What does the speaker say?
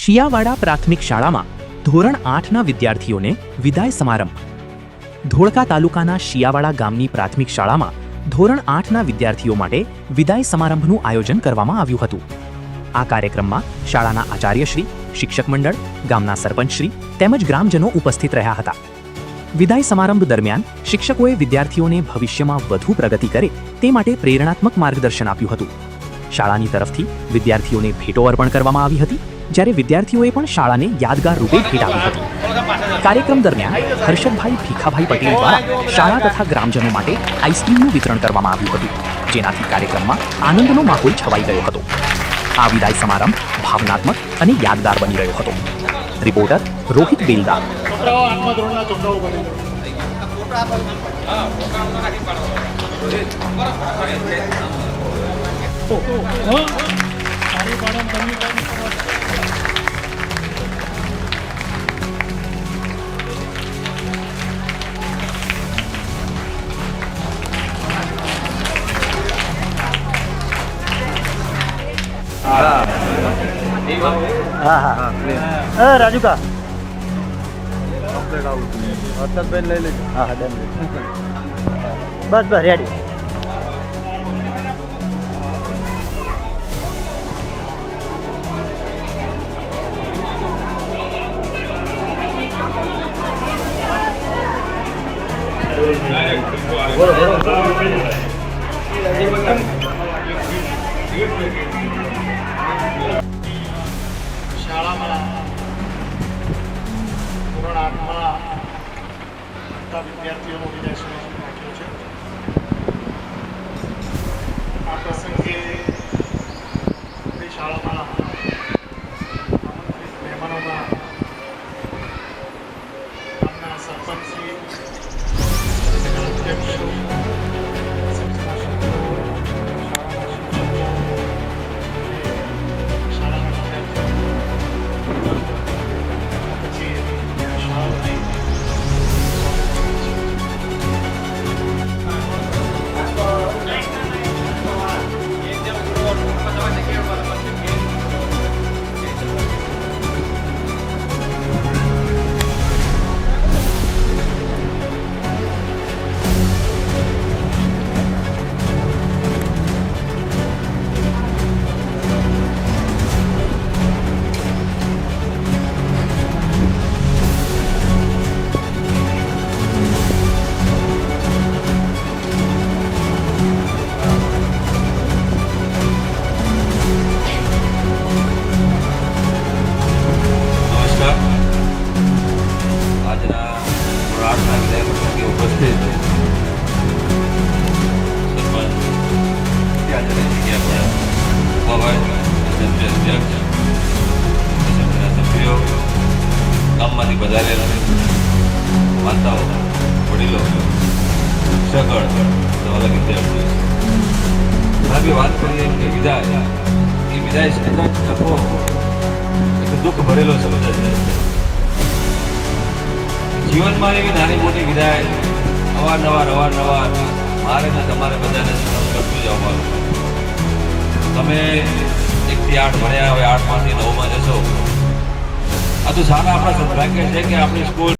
શિયાવાડા પ્રાથમિક શાળામાં ધોરણ 8ના વિદ્યાર્થીઓને વિદાય સમારંભ. ધોળકા તાલુકાના શિયાવાડા ગામની પ્રાથમિક શાળામાં ધોરણ 8ના વિદ્યાર્થીઓ માટે વિદાય સમારંભનું આયોજન કરવામાં આવ્યું હતું. આ કાર્યક્રમમાં શાળાના આચાર્યશ્રી, શિક્ષક મંડળ, ગામના સરપંચશ્રી તેમજ ગ્રામજનો ઉપસ્થિત રહ્યા હતા. વિદાય સમારંભ દરમિયાન શિક્ષકોએ વિદ્યાર્થીઓને ભવિષ્યમાં વધુ પ્રગતિ કરે તે માટે પ્રેરણાત્મક માર્ગદર્શન આપ્યું હતું. શાળાની તરફથી વિદ્યાર્થીઓને ભેટો અર્પણ કરવામાં આવી હતી, જ્યારે વિદ્યાર્થીઓએ પણ શાળાને યાદગાર રૂપે ભેટ આપી હતી. કાર્યક્રમ દરમિયાન હર્ષદભાઈ ભીખાભાઈ પટેલ દ્વારા શાળા તથા ગ્રામજનો માટે આઈસ્ક્રીમનું વિતરણ કરવામાં આવ્યું હતું, જેનાથી કાર્યક્રમમાં આનંદનો માહોલ છવાઈ ગયો હતો. આ વિદાય સમારંભ ભાવનાત્મક અને યાદગાર બની રહ્યો હતો. રિપોર્ટર રોહિત બેલદાર. હા રાજુ કા હર્ષદભાઈ લઈ લેજો. હા હા ડન. બસ બસ રેડી. શાળામાં ધોરણ 8માં બધા વિદ્યાર્થીઓનો વિદાય સમારંભ રાખ્યો છે. આ પ્રસંગે શાળામાં આમંત્રિત મહેમાનોમાં ગામના સરપંચશ્રી, અધ્યક્ષો, ગામમાંથી પધારેલા માતાઓ, વડીલો, શિક્ષકગણ, તમારા વિદ્યાર્થીઓ, આપણે વાત કરીએ કે વિદાય, એ વિદાય શબ્દ લખો એટલે દુઃખ ભરેલો શબ્દ છે. જીવનમાં એવી નાની મોટી વિદાય અવારનવાર મારે ને તમારે બધાને સહન કરતું જવાનું. તમે 1 થી 8 ભણ્યા, હવે 8માંથી 9માં જશો. આ તો સારા આપણા સદભાગ્ય છે કે આપણી સ્કૂલ